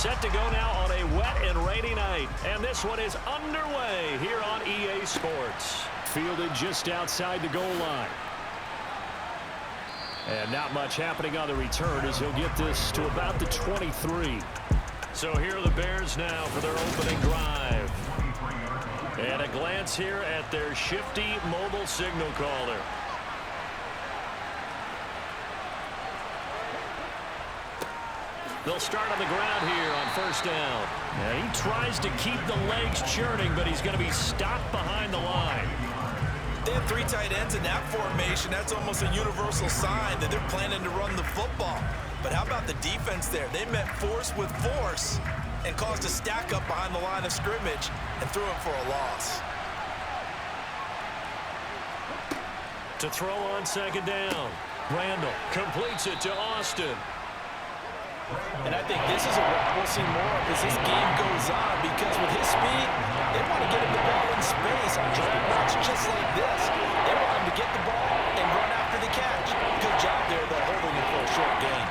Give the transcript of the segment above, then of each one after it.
set to go now on a wet and rainy night. And this one is underway here on EA Sports. Fielded just outside the goal line. And not much happening on the return as he'll get this to about the 23. So here are the Bears now for their opening drive. And a glance here at their shifty mobile signal caller. They'll start on the ground here on first down. And he tries to keep the legs churning, but he's going to be stopped behind the line. They have three tight ends in that formation. That's almost a universal sign that they're planning to run the football. But how about the defense there? They met force with force and caused a stack up behind the line of scrimmage and threw him for a loss. To throw on second down. Randall completes it to Austin. And I think this is what we'll see more of as this game goes on, because with his speed, they want to get him the ball in space on drag routes just like this. They want him to get the ball and run after the catch. Good job there, though, holding him for a short gain.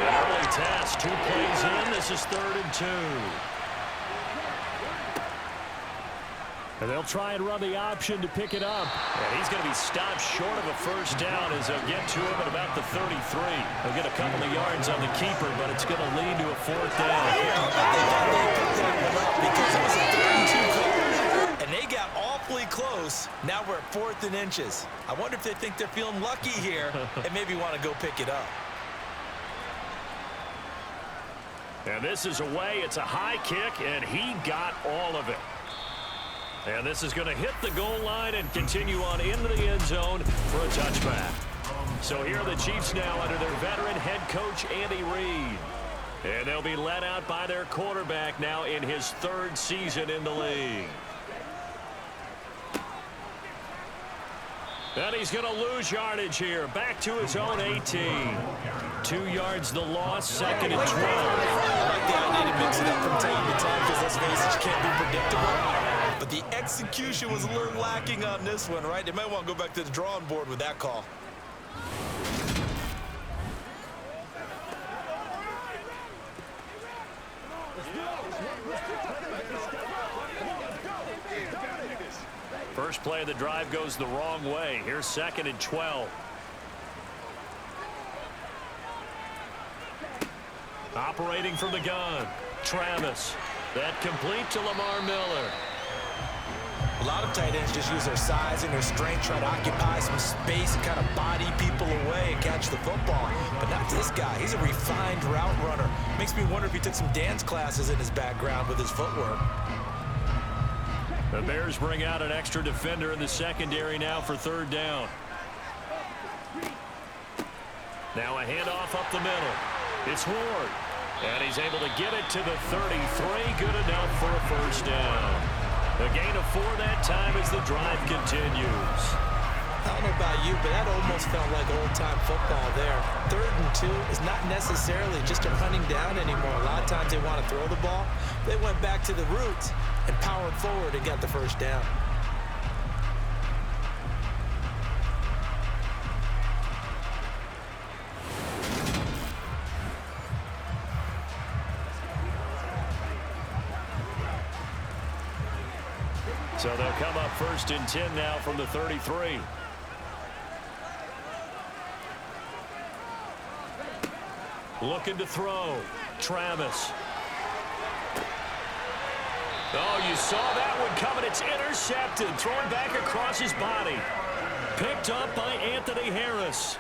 An early task, 2 plays in. This is 3rd and 2. And they'll try and run the option to pick it up. And he's going to be stopped short of a first down as they'll get to him at about the 33. They'll get a couple of yards on the keeper, but it's going to lead to a 4th down. Because it was a 3rd and 2 call, and they got awfully close. Now we're at 4th and inches. I wonder if they think they're feeling lucky here and maybe want to go pick it up. And this is away. It's a high kick, and he got all of it. And this is going to hit the goal line and continue on into the end zone for a touchback. So here are the Chiefs now under their veteran head coach, Andy Reid. And they'll be led out by their quarterback now in his 3rd season in the league. And he's going to lose yardage here. Back to his own 18. 2 yards the loss, 2nd and 12. I like the idea to mix it up from time to time because, let's face it, you can't be predictable. But the execution was a little lacking on this one, right? They might want to go back to the drawing board with that call. First play of the drive goes the wrong way. Here's 2nd and 12. Operating from the gun, Travis. That complete to Lamar Miller. A lot of tight ends just use their size and their strength, try to occupy some space and kind of body people away and catch the football. But not this guy. He's a refined route runner. Makes me wonder if he took some dance classes in his background with his footwork. The Bears bring out an extra defender in the secondary now for 3rd down. Now a handoff up the middle. It's Ward. And he's able to get it to the 33. Good enough for a first down. A gain of 4 that time as the drive continues. I don't know about you, but that almost felt like old-time football there. 3rd and 2 is not necessarily just a running down anymore. A lot of times they want to throw the ball. They went back to the roots and powered forward and got the first down. So they'll come up 1st and 10 now from the 33. Looking to throw. Travis. Oh, you saw that one coming. It's intercepted. Thrown back across his body. Picked up by Anthony Harris.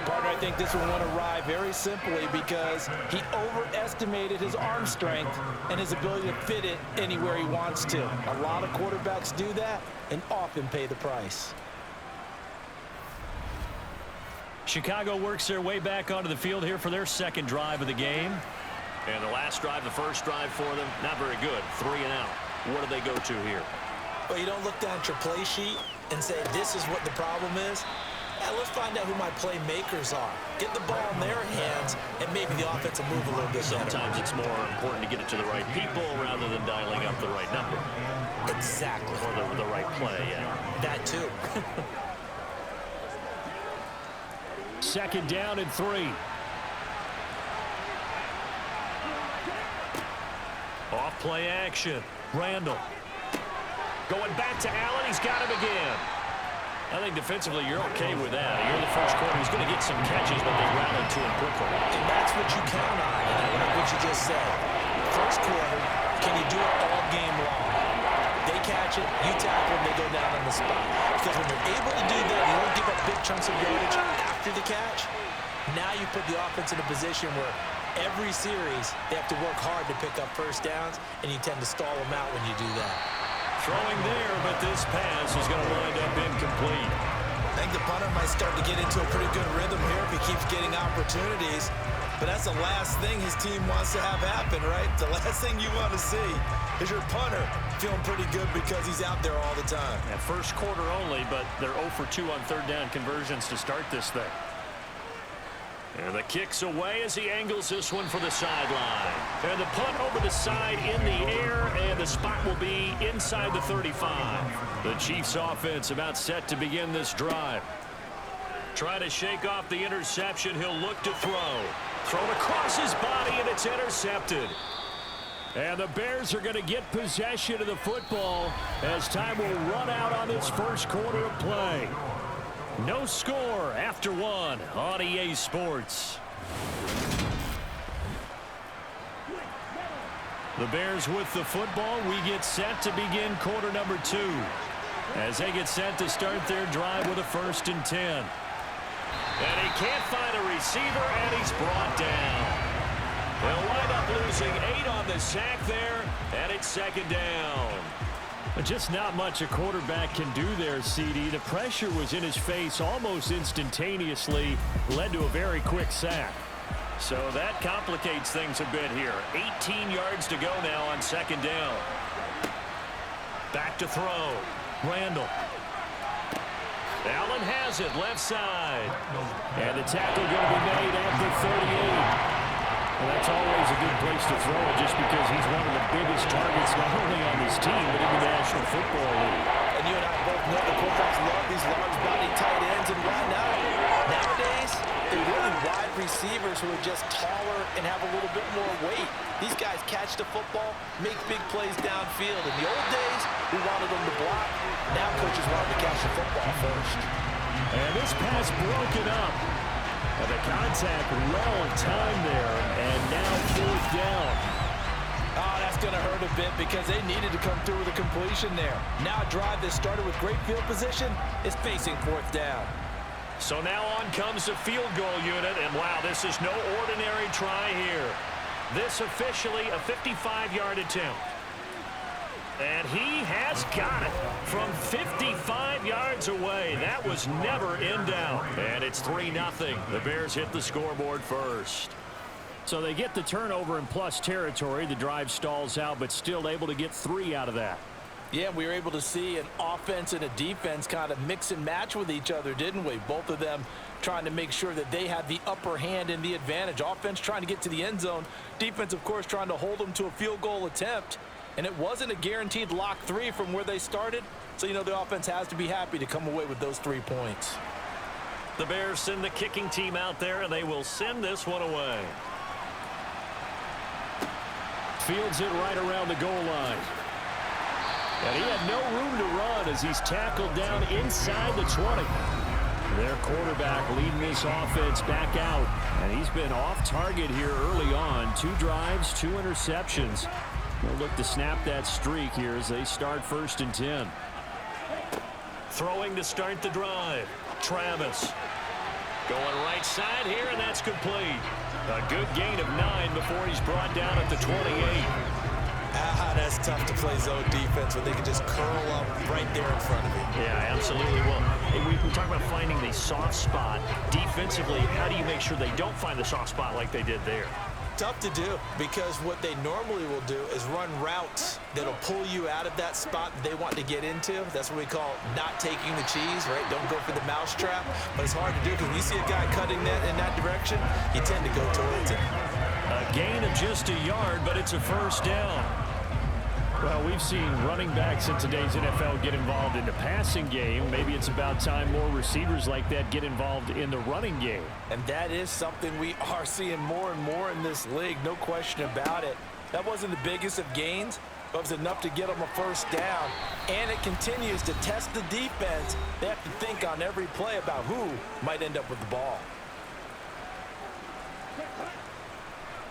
Partner, I think this one went awry very simply because he overestimated his arm strength and his ability to fit it anywhere he wants to. A lot of quarterbacks do that and often pay the price. Chicago works their way back onto the field here for their 2nd drive of the game. And the last drive, the first drive for them, not very good. 3 and out. What do they go to here? Well, you don't look down at your play sheet and say, this is what the problem is. Yeah, let's find out who my playmakers are. Get the ball in their hands, and maybe the offense will move a little bit better. Sometimes it's more important to get it to the right people rather than dialing up the right number. Exactly. Or the right play, yeah. That too. 2nd down and 3. Off play action. Randall. Going back to Allen. He's got him again. I think defensively you're okay with that. You're the first quarter. He's going to get some catches, but they rallied to him quickly. And that's what you count on. And I like what you just said. First quarter, can you do it all game long? They catch it, you tackle them, they go down on the spot. Because when you're able to do that, you don't give up big chunks of yardage after the catch. Now you put the offense in a position where every series they have to work hard to pick up first downs, and you tend to stall them out when you do that. Throwing there, but this pass is going to wind up incomplete. I think the punter might start to get into a pretty good rhythm here if he keeps getting opportunities. But that's the last thing his team wants to have happen, right? The last thing you want to see is your punter feeling pretty good because he's out there all the time. At first quarter only, but they're 0 for 2 on third down conversions to start this thing. And the kick's away as he angles this one for the sideline. And the punt over the side in the air, and the spot will be inside the 35. The Chiefs offense about set to begin this drive. Try to shake off the interception. He'll look to throw. Thrown across his body, and it's intercepted. And the Bears are going to get possession of the football as time will run out on this first quarter of play. No score after one on EA Sports. The Bears with the football. We get set to begin quarter number 2 as they get set to start their drive with a 1st and 10. And he can't find a receiver, and he's brought down. They'll wind up losing 8 on the sack there, and it's 2nd down. Just not much a quarterback can do there, CD. The pressure was in his face almost instantaneously, led to a very quick sack. So that complicates things a bit here. 18 yards to go now on 2nd down. Back to throw. Randall. Allen has it, left side. And the tackle going to be made at the 38. Well, that's always a good place to throw it just because he's one of the biggest targets not only on this team but in the National Football League. And you and I both know the quarterbacks love these large body tight ends, and why not? Nowadays, they're really wide receivers who are just taller and have a little bit more weight. These guys catch the football, make big plays downfield. In the old days, we wanted them to block. Now coaches want them to catch the football first. And this pass broken up. And the contact well timed there, and now 4th down. Oh, that's going to hurt a bit because they needed to come through with a completion there. Now a drive that started with great field position is facing 4th down. So now on comes the field goal unit, and wow, this is no ordinary try here. This officially a 55-yard attempt. And he has got it from 55 yards away. That was never in doubt. And it's 3-0. The Bears hit the scoreboard first. So they get the turnover in plus territory. The drive stalls out, but still able to get 3 out of that. Yeah, we were able to see an offense and a defense kind of mix and match with each other, didn't we? Both of them trying to make sure that they had the upper hand and the advantage. Offense trying to get to the end zone. Defense, of course, trying to hold them to a field goal attempt. And it wasn't a guaranteed lock 3 from where they started. So, you know, the offense has to be happy to come away with those 3 points. The Bears send the kicking team out there, and they will send this one away. Fields it right around the goal line. And he had no room to run as he's tackled down inside the 20. Their quarterback leading this offense back out. And he's been off target here early on. 2 drives, 2 interceptions. They'll look to snap that streak here as they start 1st and 10. Throwing to start the drive. Travis. Going right side here, and that's complete. A good gain of 9 before he's brought down at the 28. That's tough to play zone defense when they can just curl up right there in front of you. Yeah, absolutely. Well, hey, we talk about finding the soft spot. Defensively, how do you make sure they don't find the soft spot like they did there? Tough to do because what they normally will do is run routes that'll pull you out of that spot that they want to get into. That's what we call not taking the cheese, right? Don't go for the mousetrap. But it's hard to do because when you see a guy cutting that in that direction, you tend to go towards it. A gain of just a yard, but it's a 1st down. Well, we've seen running backs in today's NFL get involved in the passing game. Maybe it's about time more receivers like that get involved in the running game. And that is something we are seeing more and more in this league, no question about it. That wasn't the biggest of gains, but it was enough to get them a first down. And it continues to test the defense. They have to think on every play about who might end up with the ball.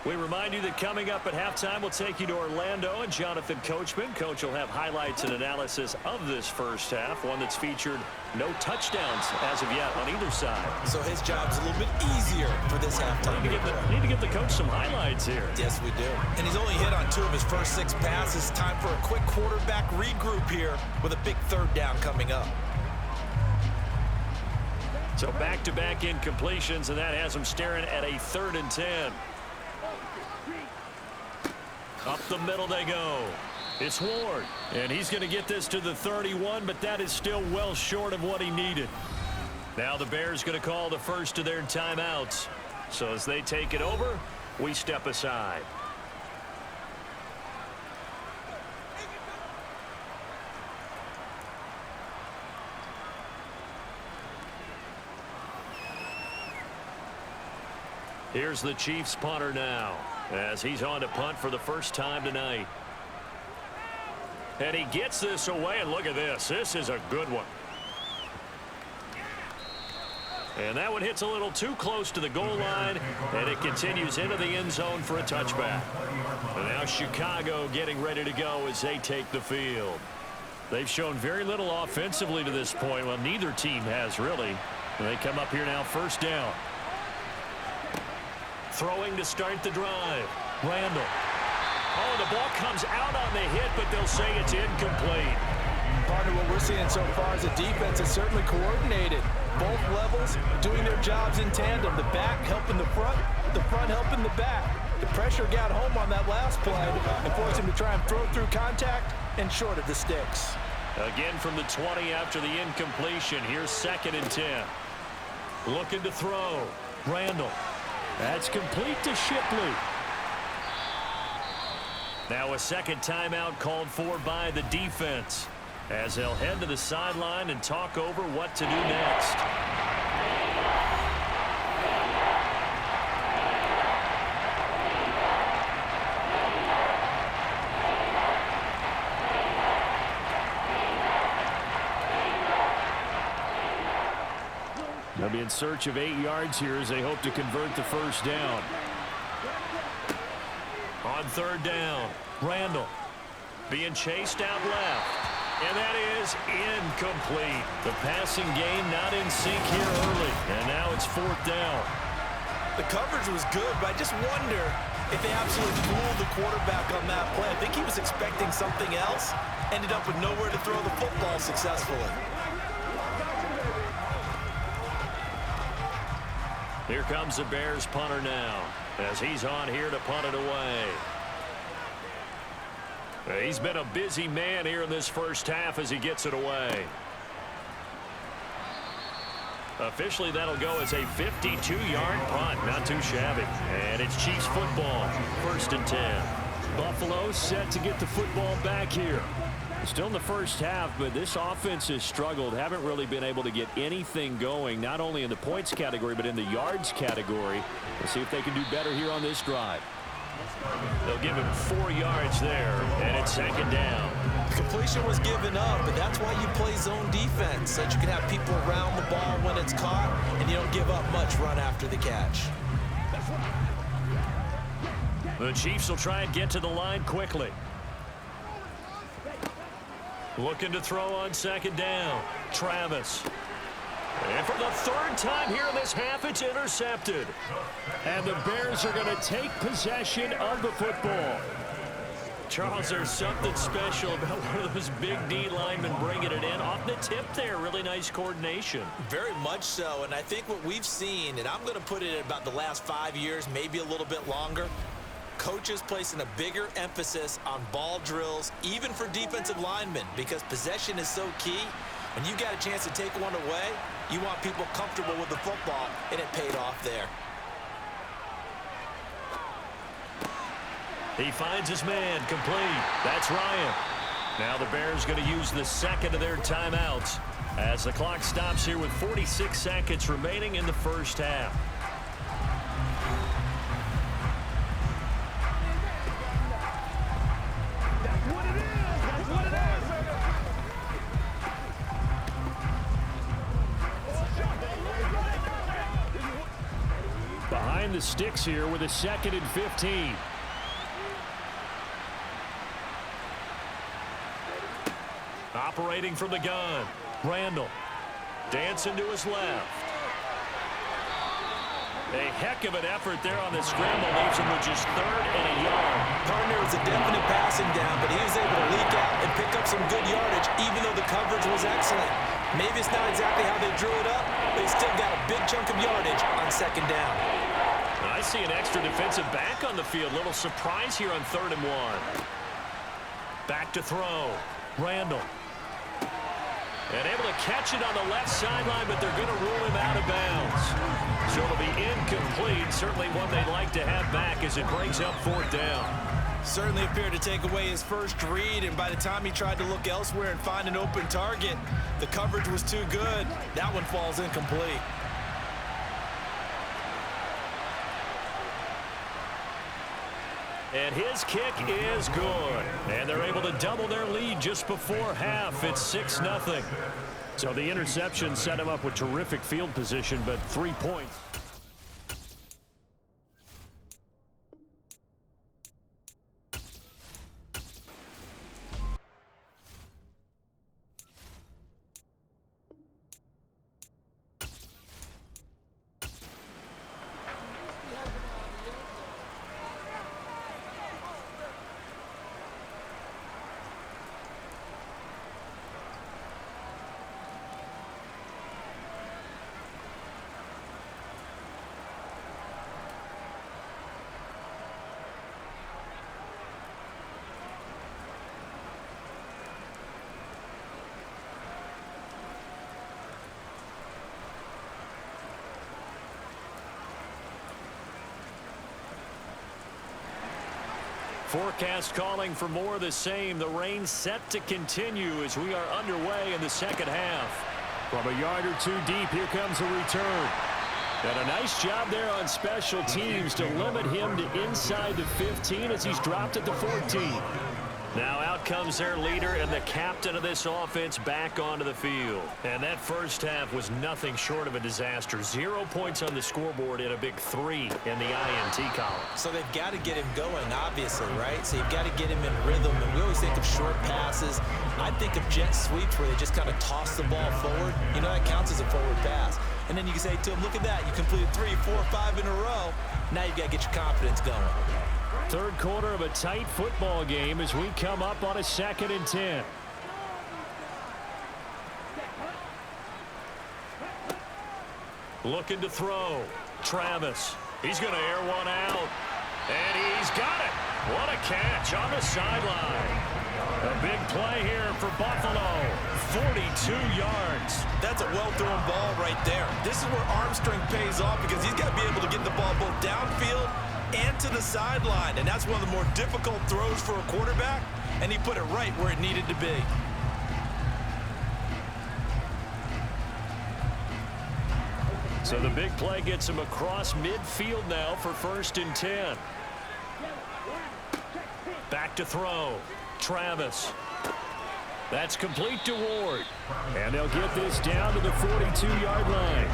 We remind you that coming up at halftime, we'll take you to Orlando and Jonathan Coachman. Coach will have highlights and analysis of this first half, one that's featured no touchdowns as of yet on either side. So his job's a little bit easier for this halftime. Need to get the coach some highlights here. Yes, we do. And he's only hit on 2 of his first 6 passes. Time for a quick quarterback regroup here with a big third down coming up. So back-to-back incompletions, and that has him staring at a 3rd and 10. Up the middle they go. It's Ward, and he's going to get this to the 31, but that is still well short of what he needed. Now the Bears going to call the first of their timeouts. So as they take it over, we step aside. Here's the Chiefs punter now, as he's on to punt for the first time tonight. And he gets this away, and look at this. This is a good one. And that one hits a little too close to the goal line, and it continues into the end zone for a touchback. And now Chicago getting ready to go as they take the field. They've shown very little offensively to this point. Well, neither team has really. And they come up here now, first down. Throwing to start the drive. Randall. Oh, the ball comes out on the hit, but they'll say it's incomplete. Part of what we're seeing so far is the defense is certainly coordinated. Both levels doing their jobs in tandem. The back helping the front helping the back. The pressure got home on that last play and forced him to try and throw through contact and short of the sticks. Again from the 20 after the incompletion. Here's 2nd and 10. Looking to throw. Randall. That's complete to Shipley. Now a second timeout called for by the defense, as they'll head to the sideline and talk over what to do next. They'll be in search of 8 yards here as they hope to convert the first down. On 3rd down, Randall being chased out left. And that is incomplete. The passing game not in sync here early. And now it's 4th down. The coverage was good, but I just wonder if they absolutely fooled the quarterback on that play. I think he was expecting something else. Ended up with nowhere to throw the football successfully. Here comes the Bears punter now, as he's on here to punt it away. He's been a busy man here in this first half as he gets it away. Officially, that'll go as a 52-yard punt. Not too shabby. And it's Chiefs football, 1st and 10. Buffalo set to get the football back here. Still in the first half, but this offense has struggled. Haven't really been able to get anything going, not only in the points category, but in the yards category. We'll see if they can do better here on this drive. They'll give him 4 yards there, and it's 2nd down. The completion was given up, but that's why you play zone defense, so that you can have people around the ball when it's caught, and you don't give up much run after the catch. The Chiefs will try and get to the line quickly. Looking to throw on 2nd down. Travis. And for the 3rd time here in this half, it's intercepted. And the Bears are going to take possession of the football. Charles, there's something special about one of those big D linemen bringing it in. Off the tip there, really nice coordination. Very much so, and I think what we've seen, and I'm going to put it at about the last 5 years, maybe a little bit longer, coaches placing a bigger emphasis on ball drills, even for defensive linemen, because possession is so key. When you got a chance to take one away, you want people comfortable with the football, and it paid off there. He finds his man, complete. That's Ryan. Now the Bears going to use the 2nd of their timeouts as the clock stops here with 46 seconds remaining in the first half. Behind the sticks here with a 2nd and 15. Operating from the gun. Randall. Dancing to his left. A heck of an effort there on the scramble. Leaves him with just 3rd and a yard. Partner was a definite passing down, but he was able to leak out and pick up some good yardage, even though the coverage was excellent. Maybe it's not exactly how they drew it up, but he still got a big chunk of yardage on 2nd down. I see an extra defensive back on the field. Little surprise here on 3rd and 1. Back to throw. Randall. And able to catch it on the left sideline, but they're going to rule him out of bounds. So it'll be incomplete. Certainly one they'd like to have back as it brings up 4th down. Certainly appeared to take away his first read, and by the time he tried to look elsewhere and find an open target, the coverage was too good. That one falls incomplete. And his kick is good. And they're able to double their lead just before half. It's 6-0. So the interception set him up with terrific field position, but 3 points. Forecast calling for more of the same. The rain set to continue as we are underway in the 2nd half. From a yard or 2 deep, here comes a return. And a nice job there on special teams to limit him to inside the 15 as he's dropped at the 14. Now out comes their leader and the captain of this offense back onto the field. And that first half was nothing short of a disaster. 0 points on the scoreboard and a big 3 in the INT column. So they've got to get him going, obviously, right? So you've got to get him in rhythm. And we always think of short passes. I think of jet sweeps where they just kind of toss the ball forward. You know, that counts as a forward pass. And then you can say to him, look at that. You completed 3, 4, 5 in a row. Now you've got to get your confidence going. 3rd quarter of a tight football game as we come up on a 2nd and 10. Looking to throw. Travis. He's going to air one out. And he's got it. What a catch on the sideline. A big play here for Buffalo. 42 yards. That's a well-thrown ball right there. This is where arm strength pays off because he's got to be able to get the ball both downfield and to the sideline, and that's one of the more difficult throws for a quarterback, and he put it right where it needed to be. So the big play gets him across midfield now for 1st and 10. Back to throw. Travis. That's complete to Ward. And they'll get this down to the 42-yard line.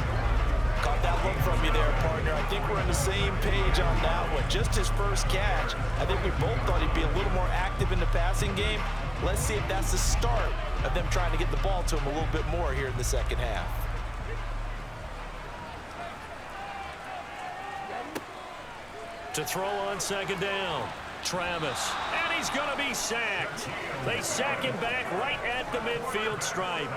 Caught that look from you there, partner. I think we're on the same page on that one. Just his first catch. I think we both thought he'd be a little more active in the passing game. Let's see if that's the start of them trying to get the ball to him a little bit more here in the 2nd half. To throw on 2nd down. Travis. And he's going to be sacked. They sack him back right at the midfield stripe.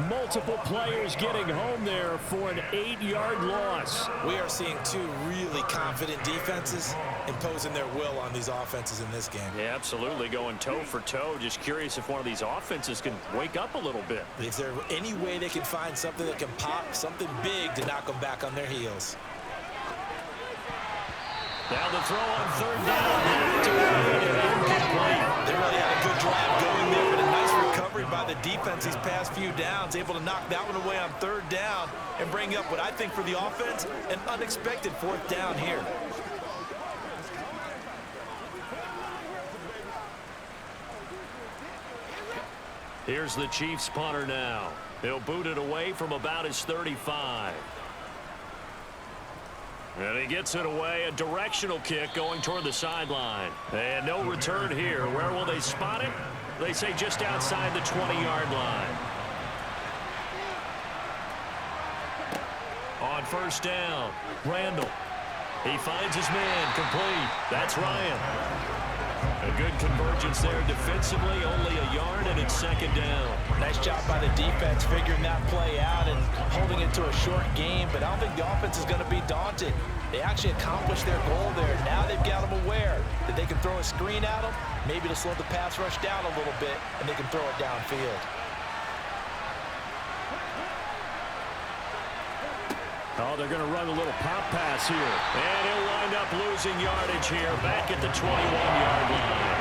Multiple players getting home there for an 8-yard loss. We are seeing 2 really confident defenses imposing their will on these offenses in this game. Yeah, absolutely, going toe for toe. Just curious if one of these offenses can wake up a little bit. Is there any way they can find something that can pop, something big to knock them back on their heels? Now the throw on 3rd down. They really had a good drive going there, but a nice recovery by the defense these past few downs, able to knock that one away on 3rd down and bring up what I think for the offense, an unexpected 4th down here. Here's the Chiefs punter now. He'll boot it away from about his 35. And he gets it away, a directional kick going toward the sideline. And no return here. Where will they spot it? They say just outside the 20-yard line. On first down, Randall. He finds his man, complete. That's Ryan. A good convergence there defensively, only a yard, and it's second down. Nice job by the defense figuring that play out and holding it to a short game, but I don't think the offense is going to be daunted. They actually accomplished their goal there. Now they've got them aware that they can throw a screen at them, maybe to slow the pass rush down a little bit, and they can throw it downfield. Oh, they're going to run a little pop pass here. And he'll wind up losing yardage here back at the 21-yard line.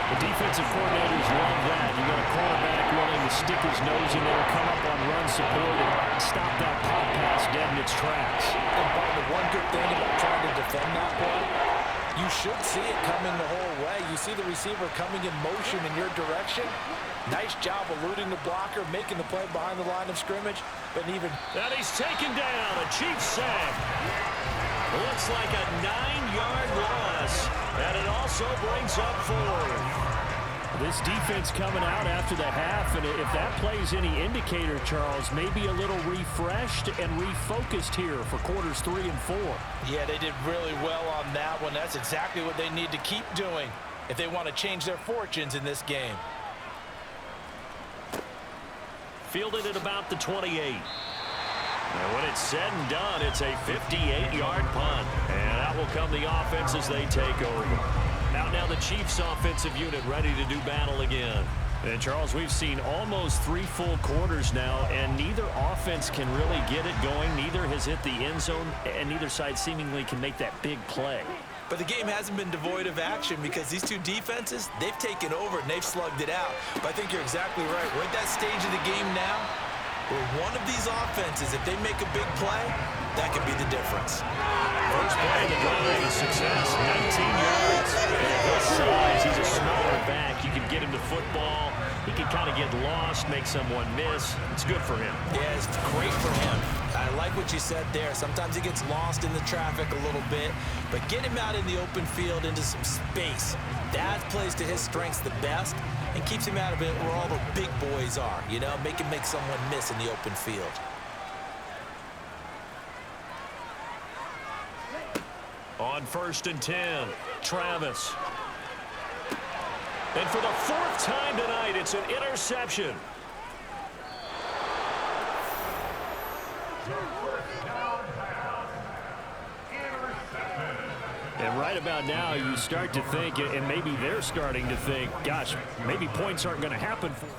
The defensive coordinators love that. You got a quarterback willing to stick his nose in there, come up on run support, and stop that pop pass dead in its tracks. And Bob, the one good thing about trying to defend that play, you should see it coming the whole way. You see the receiver coming in motion in your direction. Nice job eluding the blocker, making the play behind the line of scrimmage, but even... And he's taken down, a Chiefs sack. Looks like a 9-yard loss, and it also brings up 4. This defense coming out after the half, and if that plays any indicator, Charles, maybe a little refreshed and refocused here for quarters 3 and 4. Yeah, they did really well on that one. That's exactly what they need to keep doing if they want to change their fortunes in this game. Fielded at about the 28. And when it's said and done, it's a 58-yard punt. And out will come the offense as they take over. Out now the Chiefs offensive unit ready to do battle again. And Charles, we've seen almost 3 full quarters now, and neither offense can really get it going. Neither has hit the end zone, and neither side seemingly can make that big play. But the game hasn't been devoid of action because these two defenses, they've taken over and they've slugged it out. But I think you're exactly right. We're at that stage of the game now where one of these offenses, if they make a big play, that could be the difference. First play of the drive is success, 19 yards. And at his size, he's a smaller back. You can get him to football. He can kind of get lost, make someone miss. It's good for him. Yeah, it's great for him. I like what you said there. Sometimes he gets lost in the traffic a little bit, but get him out in the open field into some space. That plays to his strengths the best and keeps him out of it where all the big boys are, you know, make him make someone miss in the open field. On first and 10, Travis. And for the 4th time tonight, it's an interception. And right about now, you start to think, and maybe they're starting to think, gosh, maybe points aren't going to happen for them.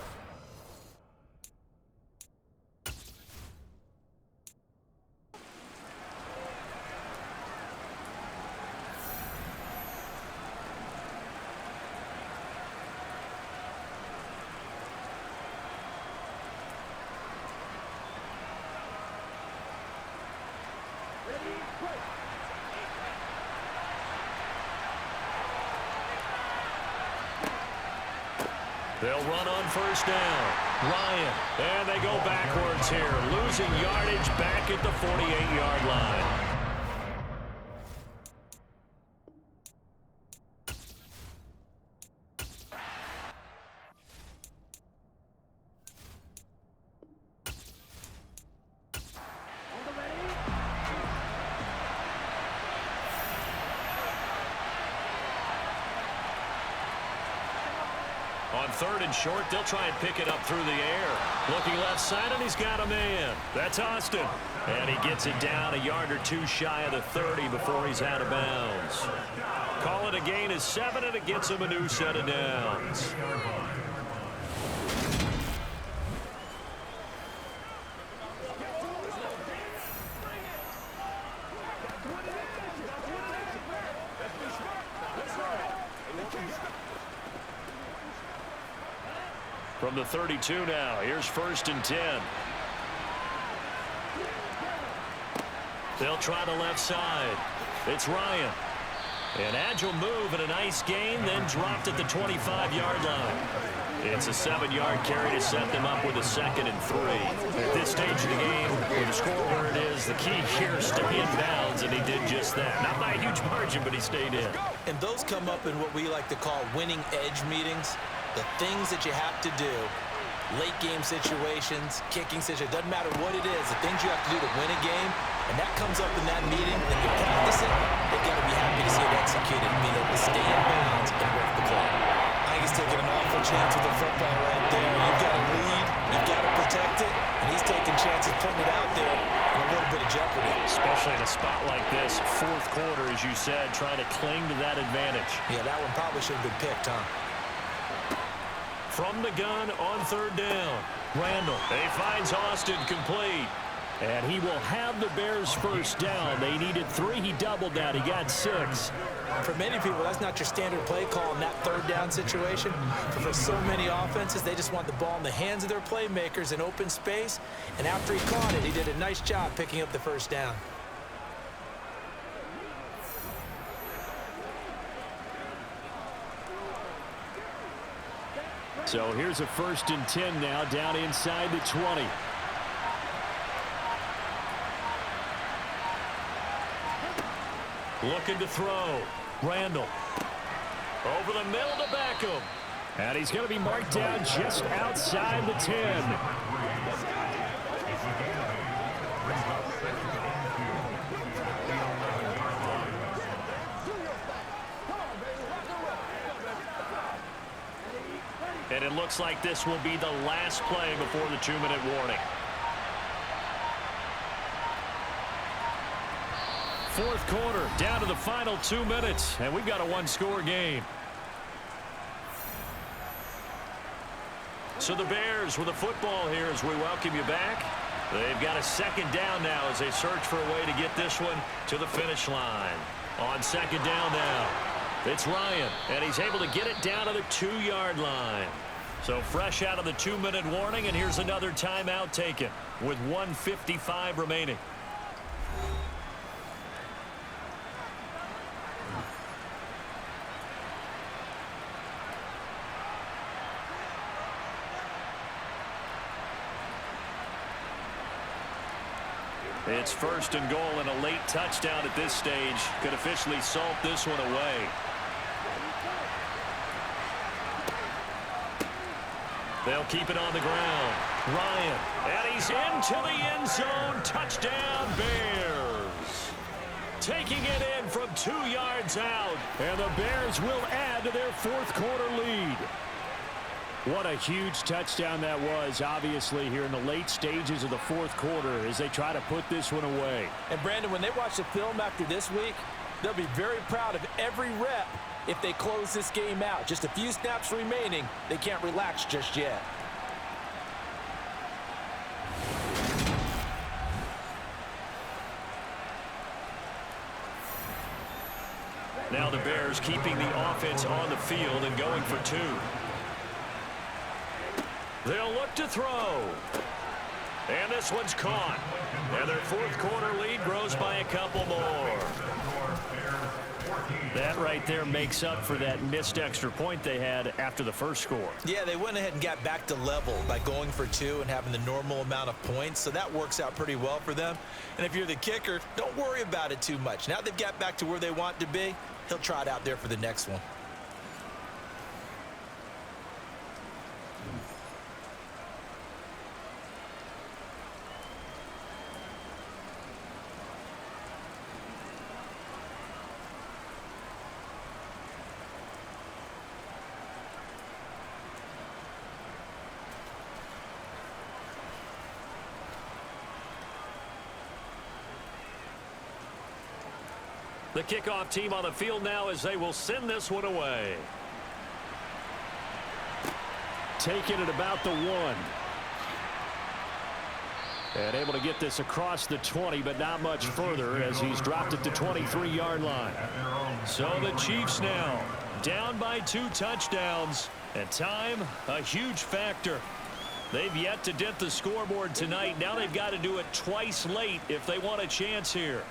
They'll run on first down. Ryan, and they go backwards here, losing yardage back at the 48-yard line. On third and short, they'll try and pick it up through the air. Looking left side, and he's got a man. That's Austin. And he gets it down a yard or 2 shy of the 30 before he's out of bounds. Call it a gain of 7, and it gets him a new set of downs. From the 32 now, here's first and 10. They'll try the left side. It's Ryan. An agile move and a nice gain, then dropped at the 25-yard line. It's a 7-yard carry to set them up with a 2nd and 3. At this stage of the game, with the score where it is, the key here, stay in bounds, and he did just that. Not by a huge margin, but he stayed in. And those come up in what we like to call winning edge meetings. The things that you have to do, late game situations, kicking situations, doesn't matter what it is, the things you have to do to win a game, and that comes up in that meeting, and you practice it, they've got to be happy to see it executed, being able to stay in bounds and work the clock. I think he's taking an awful chance with the football right there. You've got to lead, you've got to protect it, and he's taking chances putting it out there in a little bit of jeopardy. Especially in a spot like this, 4th quarter, as you said, trying to cling to that advantage. Yeah, that one probably should have been picked, huh? From the gun on 3rd down. Randall, he finds Austin complete. And he will have the Bears first down. They needed 3. He doubled that. He got 6. For many people, that's not your standard play call in that 3rd down situation. But for so many offenses, they just want the ball in the hands of their playmakers in open space. And after he caught it, he did a nice job picking up the first down. So here's a 1st and 10 now, down inside the 20. Looking to throw. Randall. Over the middle to Beckham. And he's going to be marked down just outside the 10. And it looks like this will be the last play before the 2-minute warning. 4th quarter, down to the final 2 minutes, and we've got a 1-score game. So the Bears with the football here as we welcome you back. They've got a 2nd down now as they search for a way to get this one to the finish line. On 2nd down now, it's Ryan, and he's able to get it down to the 2-yard line. So fresh out of the 2-minute warning, and here's another timeout taken with 1:55 remaining. It's 1st and goal, and a late touchdown at this stage could officially salt this one away. They'll keep it on the ground. Ryan, and he's into the end zone. Touchdown, Bears. Taking it in from 2 yards out, and the Bears will add to their 4th quarter lead. What a huge touchdown that was, obviously, here in the late stages of the 4th quarter as they try to put this one away. And, Brandon, when they watch the film after this week, they'll be very proud of every rep if they close this game out. Just a few snaps remaining. They can't relax just yet. Now the Bears keeping the offense on the field and going for 2. They'll look to throw. And this one's caught. And their 4th quarter lead grows by a couple more. That right there makes up for that missed extra point they had after the first score. Yeah, they went ahead and got back to level by going for 2 and having the normal amount of points. So that works out pretty well for them. And if you're the kicker, don't worry about it too much. Now they've got back to where they want to be, he'll try it out there for the next one. The kickoff team on the field now as they will send this one away. Taking it about the 1. And able to get this across the 20, but not much further as he's dropped it to 23-yard line. So the Chiefs now down by 2 touchdowns. And time, a huge factor. They've yet to dent the scoreboard tonight. Now they've got to do it twice late if they want a chance here.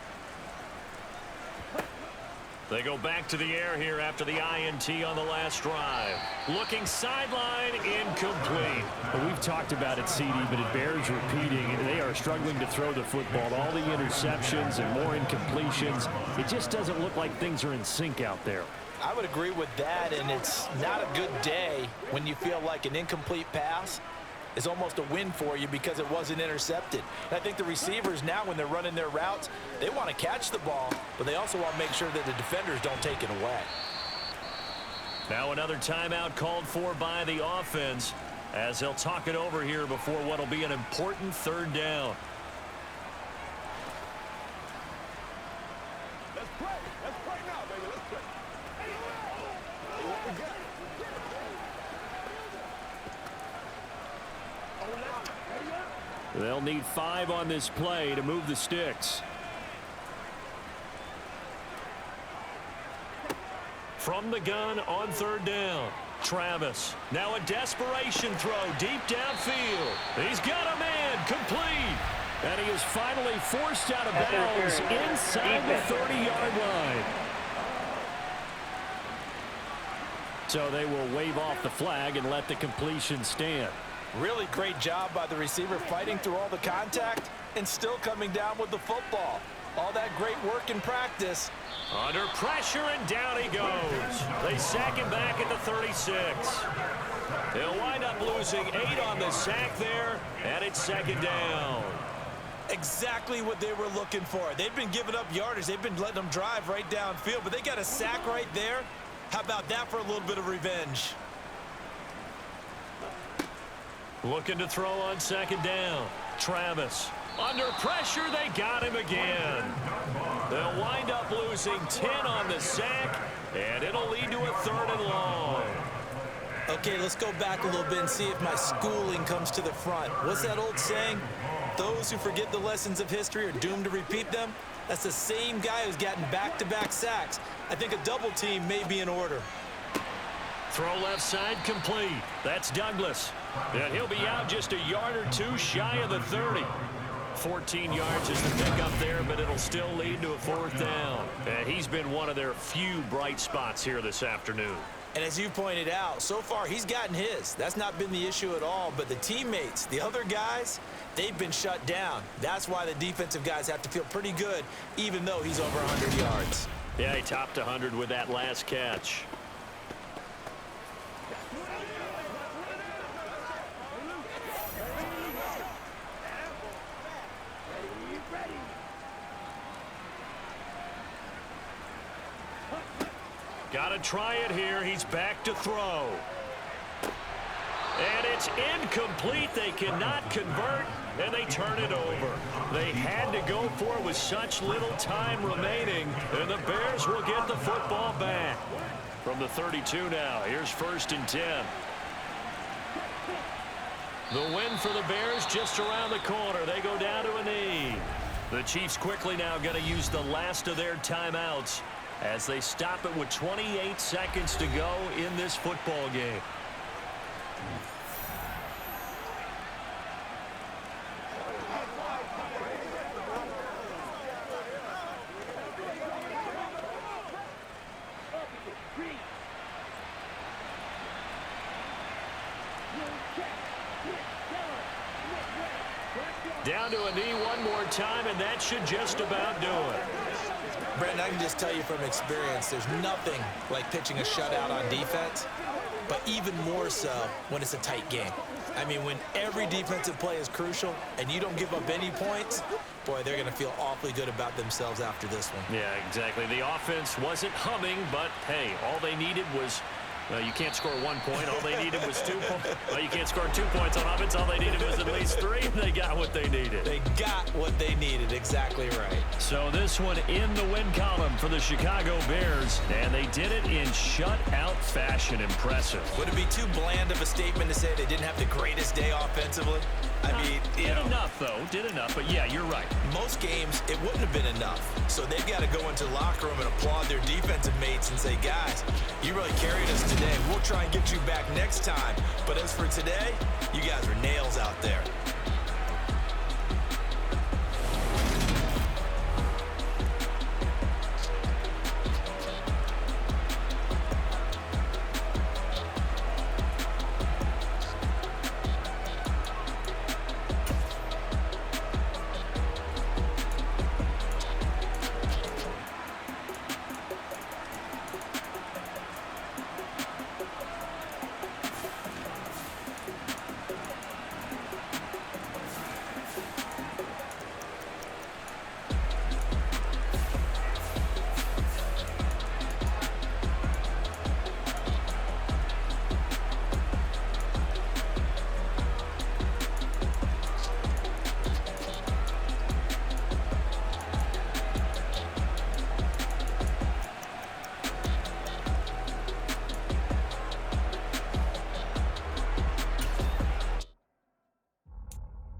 They go back to the air here after the INT on the last drive. Looking sideline, incomplete. Well, we've talked about it, CD, but it bears repeating. They are struggling to throw the football. All the interceptions and more incompletions. It just doesn't look like things are in sync out there. I would agree with that, and it's not a good day when you feel like an incomplete pass is almost a win for you because it wasn't intercepted. And I think the receivers now, when they're running their routes, they want to catch the ball, but they also want to make sure that the defenders don't take it away. Now another timeout called for by the offense as they'll talk it over here before what will be an important third down. Let's pray. Let's pray now, baby. Let's pray. Hey, what we got? They'll need 5 on this play to move the sticks. From the gun on third down, Travis. Now a desperation throw deep downfield. He's got a man, complete. And he is finally forced out of bounds inside the 30-yard line. So they will wave off the flag and let the completion stand. Really great job by the receiver fighting through all the contact and still coming down with the football. All that great work in practice. Under pressure, and down he goes. They sack him back at the 36. They'll wind up losing 8 on the sack there, and it's second down. Exactly what they were looking for. They've been giving up yardage. They've been letting them drive right downfield, but they got a sack right there. How about that for a little bit of revenge? Looking to throw on second down. Travis. Under pressure, they got him again. They'll wind up losing 10 on the sack, and it'll lead to a third and long. Okay, let's go back a little bit and see if my schooling comes to the front. What's that old saying? Those who forget the lessons of history are doomed to repeat them. That's the same guy who's gotten back-to-back sacks. I think a double team may be in order. Throw left side complete. That's Douglas. And he'll be out just a yard or two shy of the 30. 14 yards is the pickup there, but it'll still lead to a fourth down. And he's been one of their few bright spots here this afternoon. And as you pointed out, so far he's gotten his. That's not been the issue at all. But the teammates, the other guys, they've been shut down. That's why the defensive guys have to feel pretty good, even though he's over 100 yards. Yeah, he topped 100 with that last catch. Got to try it here. He's back to throw. And it's incomplete. They cannot convert, and they turn it over. They had to go for it with such little time remaining, and the Bears will get the football back. From the 32 now, here's 1st and 10. The win for the Bears just around the corner. They go down to a knee. The Chiefs quickly now going to use the last of their timeouts as they stop it with 28 seconds to go in this football game. Down to a knee one more time, and that should just about do it. Brandon, I can just tell you from experience, there's nothing like pitching a shutout on defense, but even more so when it's a tight game. I mean, when every defensive play is crucial and you don't give up any points, boy, they're going to feel awfully good about themselves after this one. Yeah, exactly. The offense wasn't humming, but, hey, all they needed was you can't score 1 point. All they needed was 2 points. Well, you can't score 2 points on offense. All they needed was at least 3. They got what they needed. They got what they needed. Exactly right. So this one in the win column for the Chicago Bears, and they did it in shutout fashion. Impressive. Would it be too bland of a statement to say they didn't have the greatest day offensively? I mean, did enough, though. Did enough. But, yeah, you're right. Most games, it wouldn't have been enough. So they've got to go into the locker room and applaud their defensive mates and say, guys, you really carried us today. We'll try and get you back next time. But as for today, you guys were nails out there.